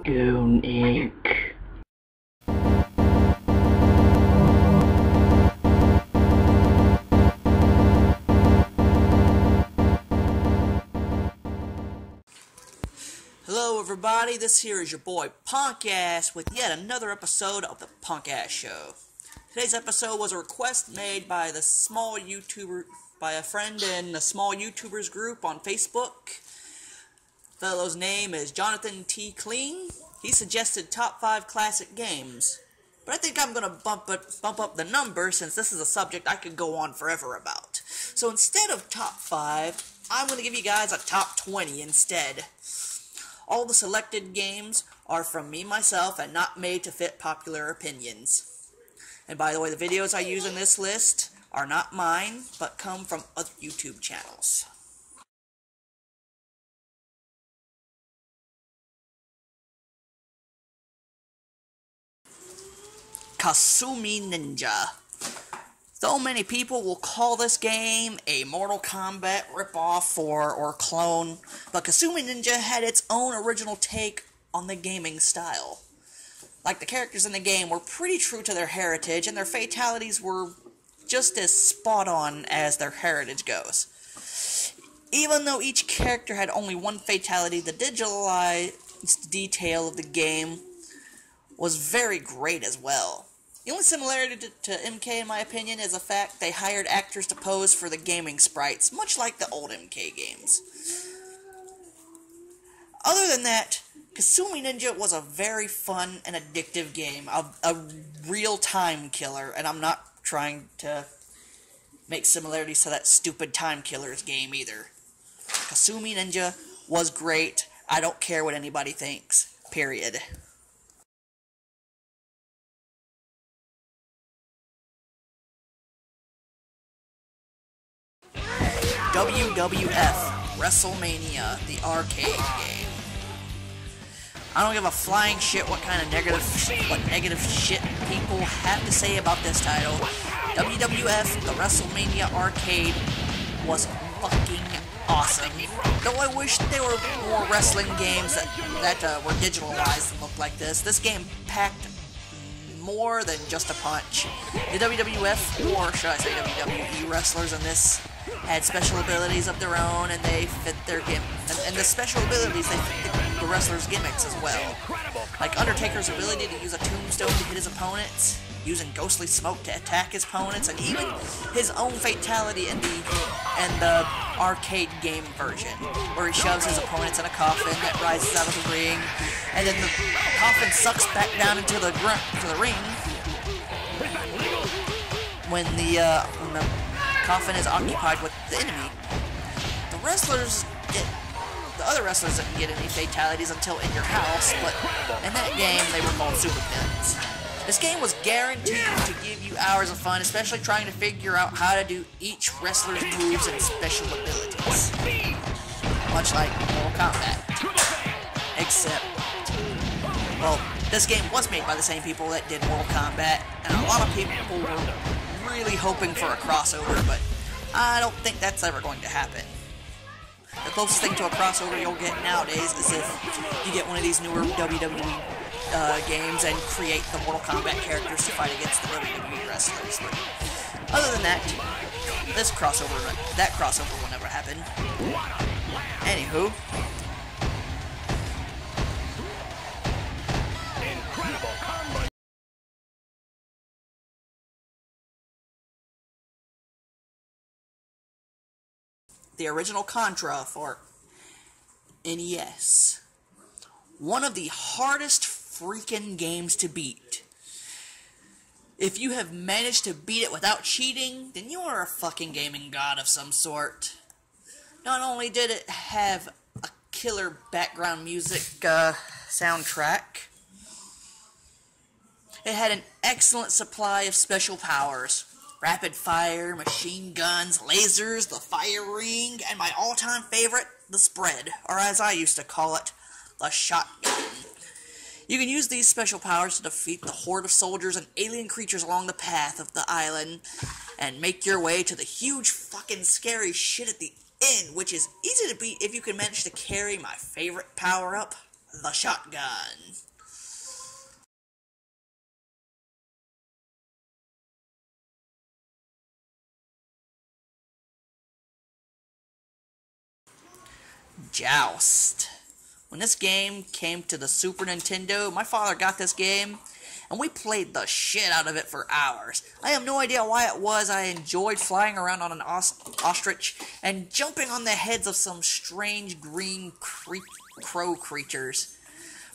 Goon Inc. Hello everybody, this here is your boy Punk Ass with yet another episode of the Punk Ass Show. Today's episode was a request made by a friend in the small YouTubers group on Facebook. The fellow's name is Jonathan T. Clean. He suggested top 5 classic games. But I think I'm gonna bump up the number since this is a subject I could go on forever about. So instead of top 5, I'm gonna give you guys a top 20 instead. All the selected games are from me myself and not made to fit popular opinions. And by the way, the videos I use in this list are not mine, but come from other YouTube channels. Kasumi Ninja. Though many people will call this game a Mortal Kombat ripoff or clone, but Kasumi Ninja had its own original take on the gaming style. Like, the characters in the game were pretty true to their heritage, and their fatalities were just as spot on as their heritage goes. Even though each character had only one fatality, the digitalized detail of the game was very great as well. The only similarity to MK, in my opinion, is the fact they hired actors to pose for the gaming sprites, much like the old MK games. Other than that, Kasumi Ninja was a very fun and addictive game, a real time killer, and I'm not trying to make similarities to that stupid Time Killers game either. Kasumi Ninja was great. I don't care what anybody thinks. Period. WWF WrestleMania, the arcade game. I don't give a flying shit what negative shit people have to say about this title. WWF, the WrestleMania arcade, was fucking awesome. Though I wish there were more wrestling games that were digitalized and looked like this. This game packed more than just a punch. The WWF, or should I say WWE wrestlers in this, had special abilities of their own, and they fit their and the special abilities, they fit the wrestlers' gimmicks as well. Like Undertaker's ability to use a tombstone to hit his opponents, using ghostly smoke to attack his opponents, and even his own fatality in the arcade game version, where he shoves his opponents in a coffin that rises out of the ring, and then the coffin sucks back down into the ring when the coffin is occupied with the enemy. The other wrestlers didn't get any fatalities until In Your House, but in that game they were called super pins. This game was guaranteed to give you hours of fun, especially trying to figure out how to do each wrestler's moves and special abilities. Much like Mortal Kombat. Except, well, this game was made by the same people that did Mortal Kombat, and a lot of people were really hoping for a crossover, but I don't think that's ever going to happen. The closest thing to a crossover you'll get nowadays is if you get one of these newer WWE games and create the Mortal Kombat characters to fight against the WWE wrestlers. But other than that, that crossover will never happen. Anywho, the original Contra for NES. One of the hardest freaking games to beat. If you have managed to beat it without cheating, then you are a fucking gaming god of some sort. Not only did it have a killer background music soundtrack, it had an excellent supply of special powers. Rapid fire, machine guns, lasers, the fire ring, and my all-time favorite, the spread, or as I used to call it, the shotgun. You can use these special powers to defeat the horde of soldiers and alien creatures along the path of the island, and make your way to the huge fucking scary shit at the end, which is easy to beat if you can manage to carry my favorite power-up, the shotgun. Joust. When this game came to the Super Nintendo, my father got this game, and we played the shit out of it for hours. I have no idea why it was I enjoyed flying around on an ostrich and jumping on the heads of some strange green crow creatures.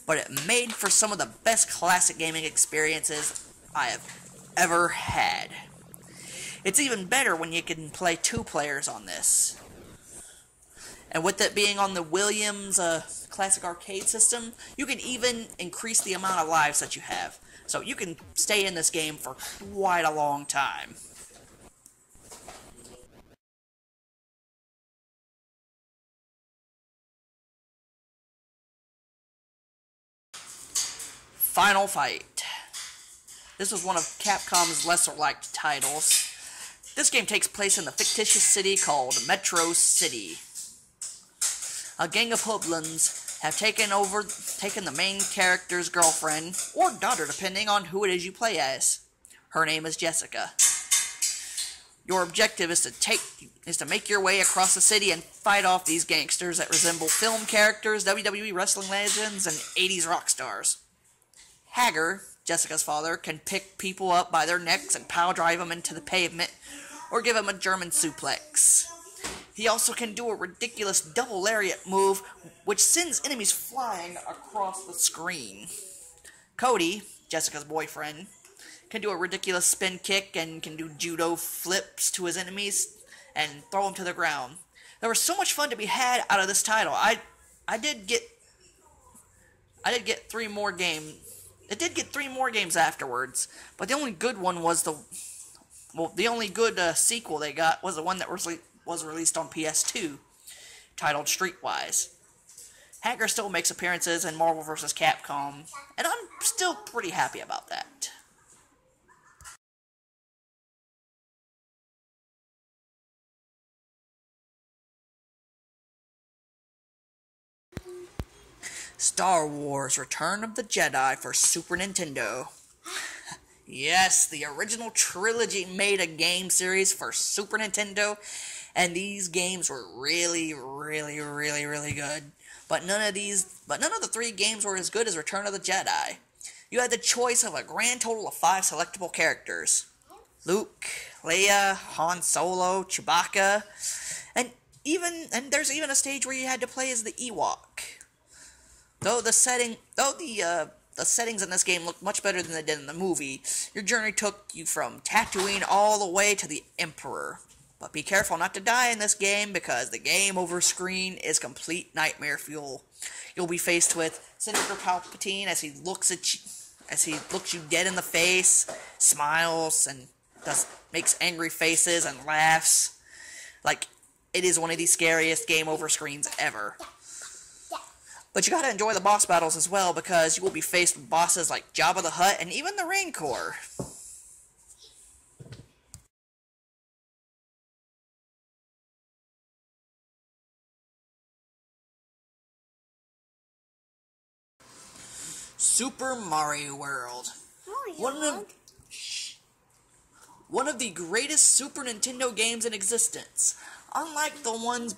But it made for some of the best classic gaming experiences I have ever had. It's even better when you can play 2 players on this. And with it being on the Williams classic arcade system, you can even increase the amount of lives that you have. So you can stay in this game for quite a long time. Final Fight. This was one of Capcom's lesser-liked titles. This game takes place in the fictitious city called Metro City. A gang of hoodlums have taken the main character's girlfriend, or daughter depending on who it is you play as. Her name is Jessica. Your objective is to make your way across the city and fight off these gangsters that resemble film characters, WWE wrestling legends, and 80s rock stars. Hager, Jessica's father, can pick people up by their necks and pile drive them into the pavement, or give them a German suplex. He also can do a ridiculous double lariat move, which sends enemies flying across the screen. Cody, Jessica's boyfriend, can do a ridiculous spin kick and can do judo flips to his enemies and throw them to the ground. There was so much fun to be had out of this title. I did get 3 more games. It did get 3 more games afterwards, but the only good one was the only good sequel they got was the one that was released on PS2, titled Streetwise. Hager still makes appearances in Marvel vs. Capcom, and I'm still pretty happy about that. Star Wars Return of the Jedi for Super Nintendo. Yes, the original trilogy made a game series for Super Nintendo, and these games were really, really, really, really good. But none of the 3 games were as good as Return of the Jedi. You had the choice of a grand total of 5 selectable characters: Luke, Leia, Han Solo, Chewbacca, and there's even a stage where you had to play as the Ewok. The settings in this game look much better than they did in the movie. Your journey took you from Tatooine all the way to the Emperor. But be careful not to die in this game, because the game over screen is complete nightmare fuel. You'll be faced with Senator Palpatine as he looks you dead in the face, smiles, and makes angry faces and laughs. Like, it is one of the scariest game over screens ever. But you gotta enjoy the boss battles as well, because you will be faced with bosses like Jabba the Hutt and even the Rancor. Super Mario World. One of the greatest Super Nintendo games in existence. Unlike the ones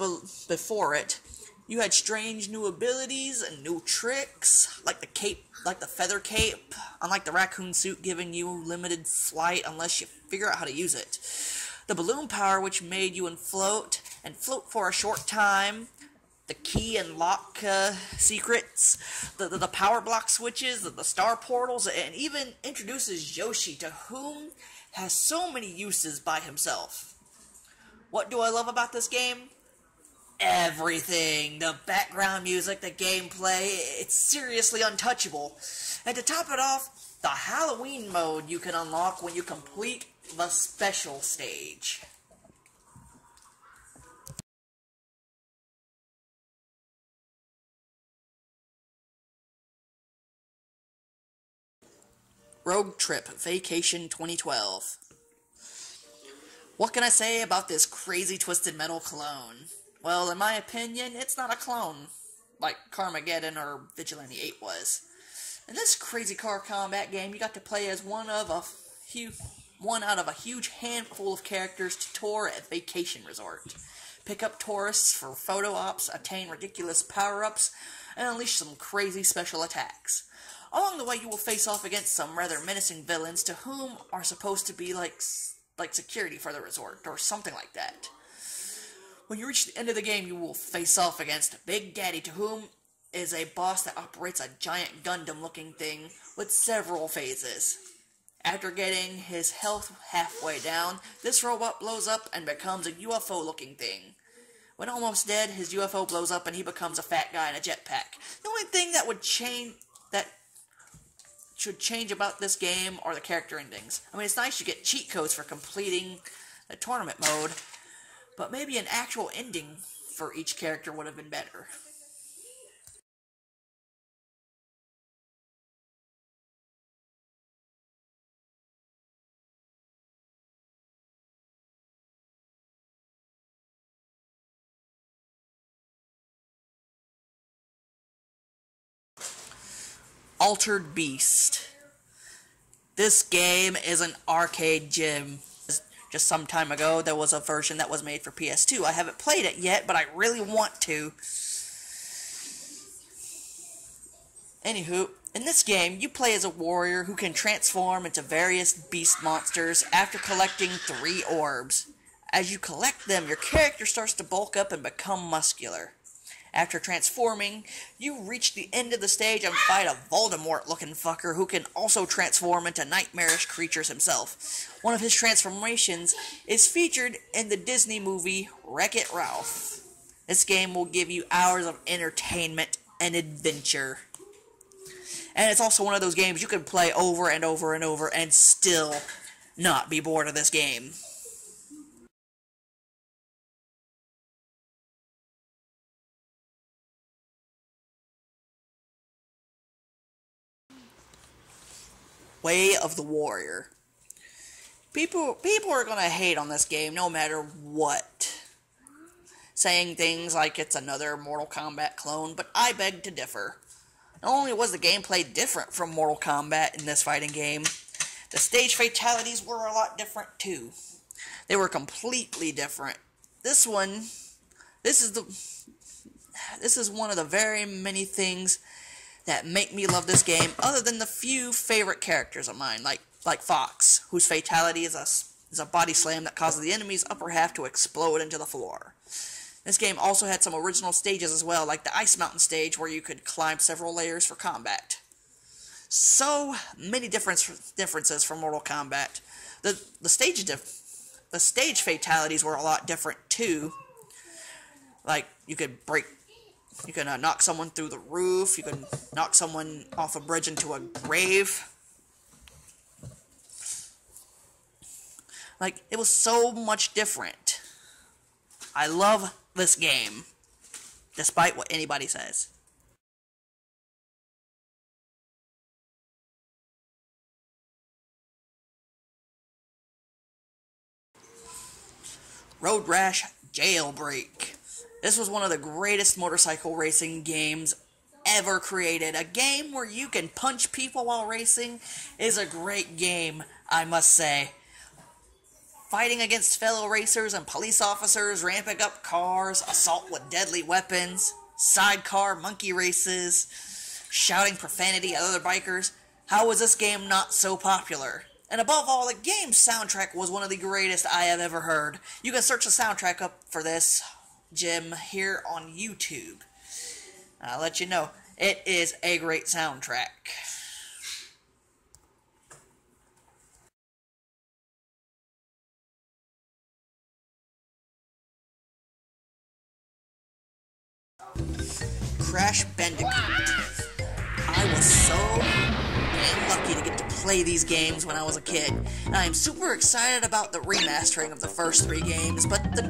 before it, you had strange new abilities and new tricks, like the feather cape, unlike the raccoon suit giving you limited flight unless you figure out how to use it. The balloon power, which made you float for a short time. The key and lock secrets, the power block switches, the star portals, and even introduces Yoshi, to whom has so many uses by himself. What do I love about this game? Everything. The background music, the gameplay, it's seriously untouchable. And to top it off, the Halloween mode you can unlock when you complete the special stage. Roadtrip Vacation 2012. What can I say about this crazy twisted metal clone? Well, in my opinion, it's not a clone. like Carmageddon or Vigilante 8 was. In this crazy car combat game, you got to play as one out of a huge handful of characters to tour a vacation resort. Pick up tourists for photo ops, attain ridiculous power-ups, and unleash some crazy special attacks. Along the way, you will face off against some rather menacing villains to whom are supposed to be like security for the resort, or something like that. When you reach the end of the game, you will face off against Big Daddy, to whom is a boss that operates a giant Gundam-looking thing with several phases. After getting his health halfway down, this robot blows up and becomes a UFO-looking thing. When almost dead, his UFO blows up and he becomes a fat guy in a jetpack. The only thing that should change about this game are the character endings. I mean, it's nice you get cheat codes for completing the tournament mode, but maybe an actual ending for each character would have been better. Altered Beast. This game is an arcade gem. Just some time ago, there was a version that was made for PS2. I haven't played it yet, but I really want to. Anywho, in this game, you play as a warrior who can transform into various beast monsters after collecting 3 orbs. As you collect them, your character starts to bulk up and become muscular. After transforming, you reach the end of the stage and fight a Voldemort-looking fucker who can also transform into nightmarish creatures himself. One of his transformations is featured in the Disney movie Wreck-It Ralph. This game will give you hours of entertainment and adventure. And it's also one of those games you can play over and over and over and still not be bored of this game. Way of the Warrior. People are gonna hate on this game no matter what, saying things like it's another Mortal Kombat clone, but I beg to differ. Not only was the gameplay different from Mortal Kombat in this fighting game, the stage fatalities were a lot different too. They were completely different. This is one of the very many things that make me love this game, other than the few favorite characters of mine, like Fox, whose fatality is a body slam that causes the enemy's upper half to explode into the floor. This game also had some original stages as well, like the Ice Mountain stage, where you could climb several layers for combat. So many differences from Mortal Kombat. The stage fatalities were a lot different too. Like, you could knock someone through the roof, you could knock someone off a bridge into a grave. Like, it was so much different. I love this game, despite what anybody says. Road Rash Jailbreak. This was one of the greatest motorcycle racing games ever created. A game where you can punch people while racing is a great game, I must say. Fighting against fellow racers and police officers, ramping up cars, assault with deadly weapons, sidecar monkey races, shouting profanity at other bikers. How was this game not so popular? And above all, the game's soundtrack was one of the greatest I have ever heard. You can search the soundtrack up for this gem here on YouTube. I'll let you know, it is a great soundtrack. Crash Bandicoot. I was so damn lucky to get to play these games when I was a kid, and I am super excited about the remastering of the first 3 games, but the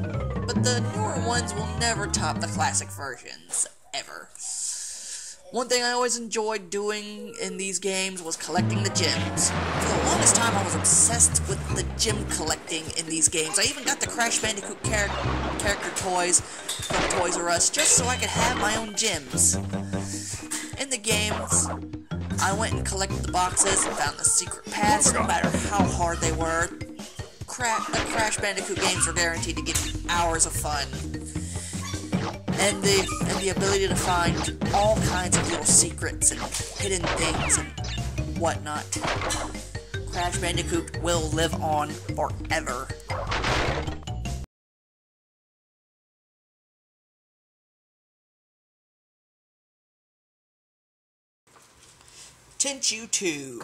newer ones will never top the classic versions, ever. One thing I always enjoyed doing in these games was collecting the gems. For the longest time, I was obsessed with the gem collecting in these games. I even got the Crash Bandicoot character toys from Toys R Us just so I could have my own gems. In the games, I went and collected the boxes and found the secret paths, no matter how hard they were. The Crash Bandicoot games were guaranteed to give you hours of fun. And the ability to find all kinds of little secrets and hidden things and whatnot. Crash Bandicoot will live on forever. Tenchu 2.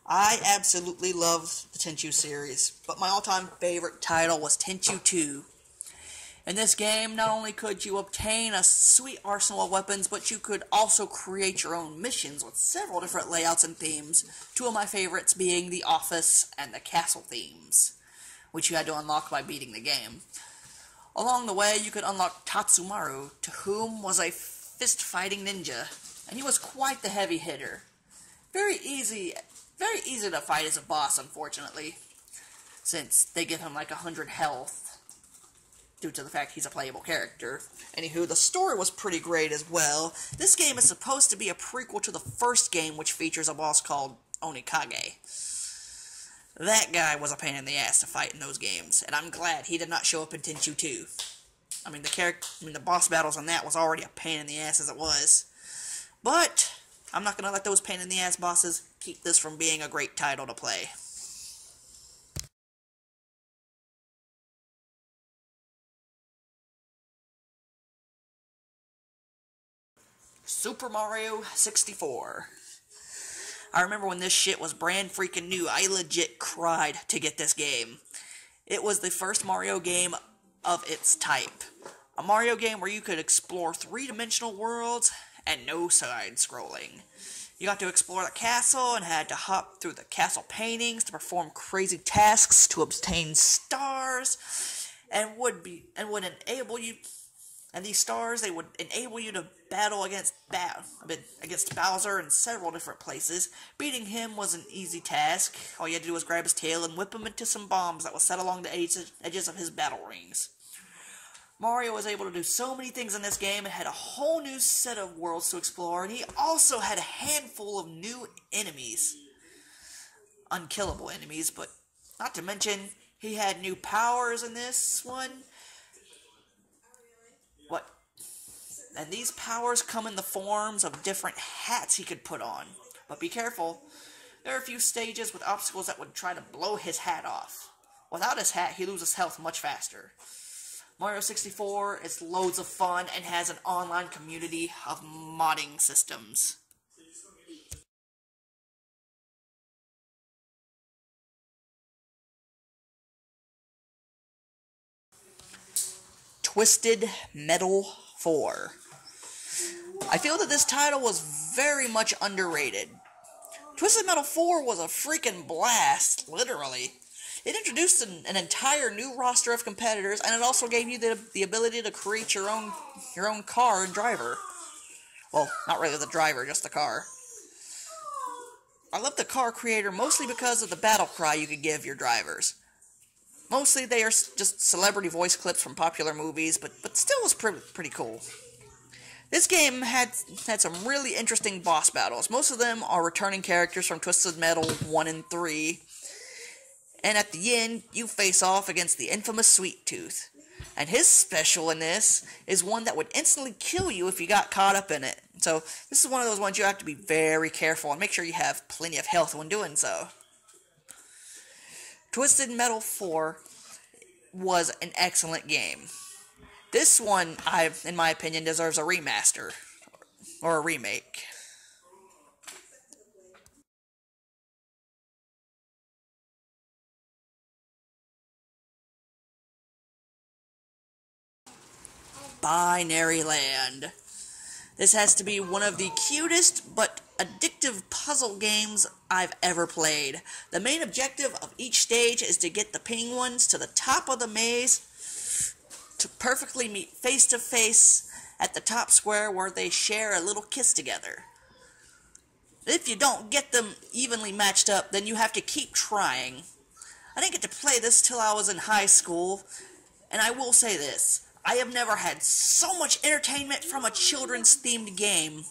I absolutely love the Tenchu series, but my all-time favorite title was Tenchu 2. In this game, not only could you obtain a sweet arsenal of weapons, but you could also create your own missions with several different layouts and themes, two of my favorites being the office and the castle themes, which you had to unlock by beating the game. Along the way, you could unlock Tatsumaru, to whom was a fist-fighting ninja, and he was quite the heavy hitter. Very easy to fight as a boss, unfortunately, since they give him like 100 health. Due to the fact he's a playable character. Anywho, the story was pretty great as well. This game is supposed to be a prequel to the first game, which features a boss called Onikage. That guy was a pain in the ass to fight in those games, and I'm glad he did not show up in Tenchu 2. The boss battles on that was already a pain in the ass as it was. But I'm not gonna let those pain in the ass bosses keep this from being a great title to play. Super Mario 64. I remember when this shit was brand freaking new, I legit cried to get this game. It was the first Mario game of its type. A Mario game where you could explore three-dimensional worlds and no side-scrolling. You got to explore the castle and had to hop through the castle paintings to perform crazy tasks to obtain stars, and these stars, they would enable you to battle against Bowser in several different places. Beating him was an easy task. All you had to do was grab his tail and whip him into some bombs that was set along the edges of his battle rings. Mario was able to do so many things in this game and had a whole new set of worlds to explore, and he also had a handful of new enemies. Unkillable enemies, but not to mention, he had new powers in this one. And these powers come in the forms of different hats he could put on. But be careful, there are a few stages with obstacles that would try to blow his hat off. Without his hat, he loses health much faster. Mario 64 is loads of fun and has an online community of modding systems. Twisted Metal 4. I feel that this title was very much underrated. Twisted Metal 4 was a freaking blast, literally. It introduced an entire new roster of competitors, and it also gave you the ability to create your own car and driver. Well, not really the driver, just the car. I love the car creator mostly because of the battle cry you could give your drivers. Mostly they are just celebrity voice clips from popular movies, but still was pretty cool. This game had some really interesting boss battles. Most of them are returning characters from Twisted Metal 1 and 3. And at the end, you face off against the infamous Sweet Tooth. And his special in this is one that would instantly kill you if you got caught up in it. So this is one of those ones you have to be very careful and make sure you have plenty of health when doing so. Twisted Metal 4 was an excellent game. This one, in my opinion, deserves a remaster, or a remake. Binary Land. This has to be one of the cutest but addictive puzzle games I've ever played. The main objective of each stage is to get the penguins to the top of the maze to perfectly meet face to face at the top square where they share a little kiss together. If you don't get them evenly matched up, then you have to keep trying. I didn't get to play this till I was in high school, and I will say this. I have never had so much entertainment from a children's themed game.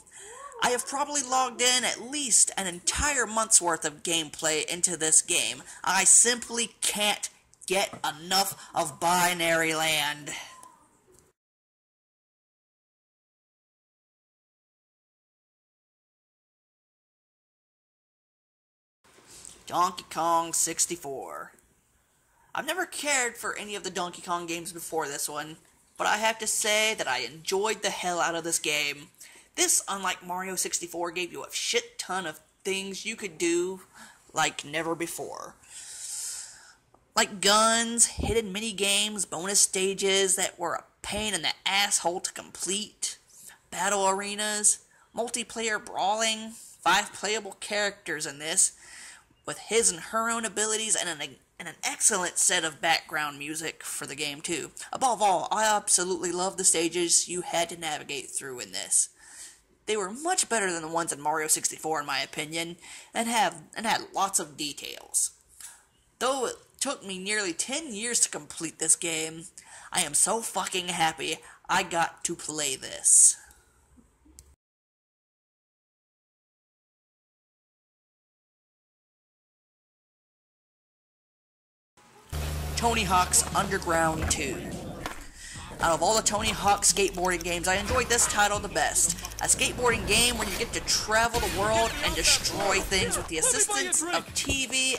I have probably logged in at least an entire month's worth of gameplay into this game. I simply can't get enough of Binary Land. Donkey Kong 64. I've never cared for any of the Donkey Kong games before this one, but I have to say that I enjoyed the hell out of this game. This, unlike Mario 64, gave you a shit ton of things you could do like never before. Like guns, hidden mini-games, bonus stages that were a pain in the asshole to complete, battle arenas, multiplayer brawling, 5 playable characters in this, with his and her own abilities and an excellent set of background music for the game too. Above all, I absolutely love the stages you had to navigate through in this. They were much better than the ones in Mario 64 in my opinion, and had lots of details. Though it took me nearly 10 years to complete this game, I am so fucking happy I got to play this. Tony Hawk's Underground 2. Out of all the Tony Hawk skateboarding games, I enjoyed this title the best. A skateboarding game where you get to travel the world and destroy things with the assistance of TV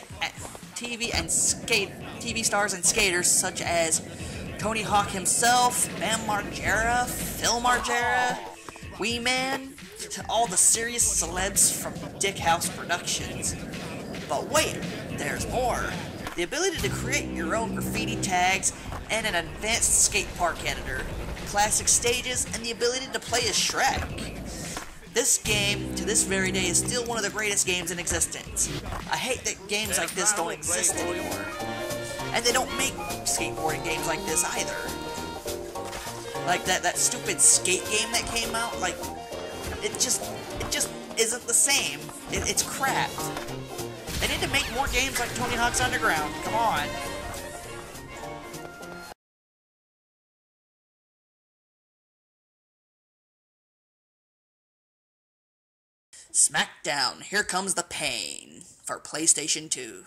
stars and skaters such as Tony Hawk himself, Bam Margera, Phil Margera, Wee Man, to all the serious celebs from Dick House Productions. But wait, there's more. The ability to create your own graffiti tags, and an advanced skate park editor, classic stages, and the ability to play as Shrek. This game, to this very day, is still one of the greatest games in existence. I hate that games like this don't exist anymore. And they don't make skateboarding games like this either. Like that stupid skate game that came out, like, it just isn't the same. It's crap. They need to make more games like Tony Hawk's Underground. Come on. SmackDown, Here Comes the Pain for PlayStation 2.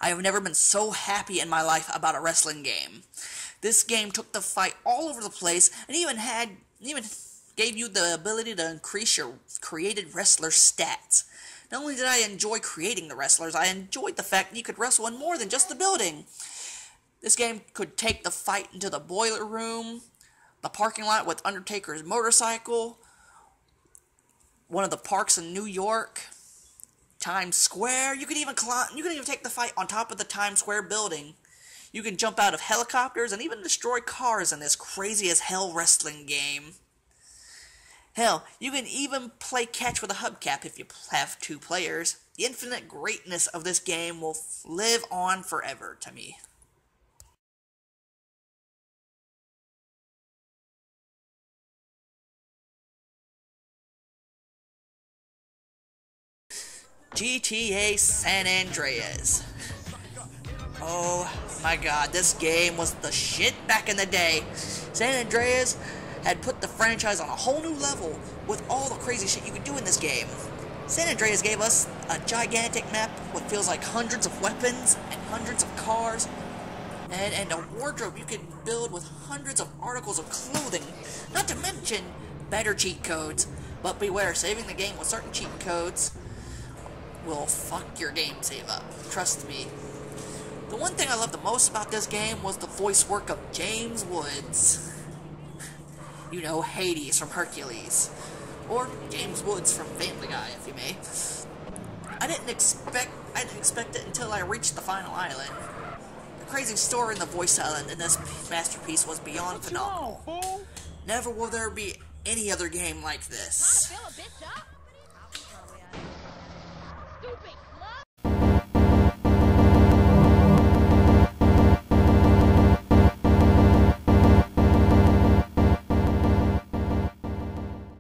I have never been so happy in my life about a wrestling game. This game took the fight all over the place and even gave you the ability to increase your created wrestler stats. Not only did I enjoy creating the wrestlers, I enjoyed the fact that you could wrestle in more than just the building. This game could take the fight into the boiler room, the parking lot with Undertaker's motorcycle, one of the parks in New York, Times Square. You could even take the fight on top of the Times Square building. You can jump out of helicopters and even destroy cars in this crazy as hell wrestling game. Hell, you can even play catch with a hubcap if you have 2 players. The infinite greatness of this game will live on forever to me. GTA San Andreas. Oh my god, this game was the shit back in the day. San Andreas had put the franchise on a whole new level with all the crazy shit you could do in this game. San Andreas gave us a gigantic map with feels like hundreds of weapons and hundreds of cars and a wardrobe you could build with hundreds of articles of clothing, not to mention better cheat codes. But beware, saving the game with certain cheat codes will fuck your game save up. Trust me. The one thing I loved the most about this game was the voice work of James Woods. You know, Hades from Hercules. Or James Woods from Family Guy, if you may. I didn't expect it until I reached the final island. The crazy story in the voice island in this masterpiece was beyond phenomenal. Never will there be any other game like this.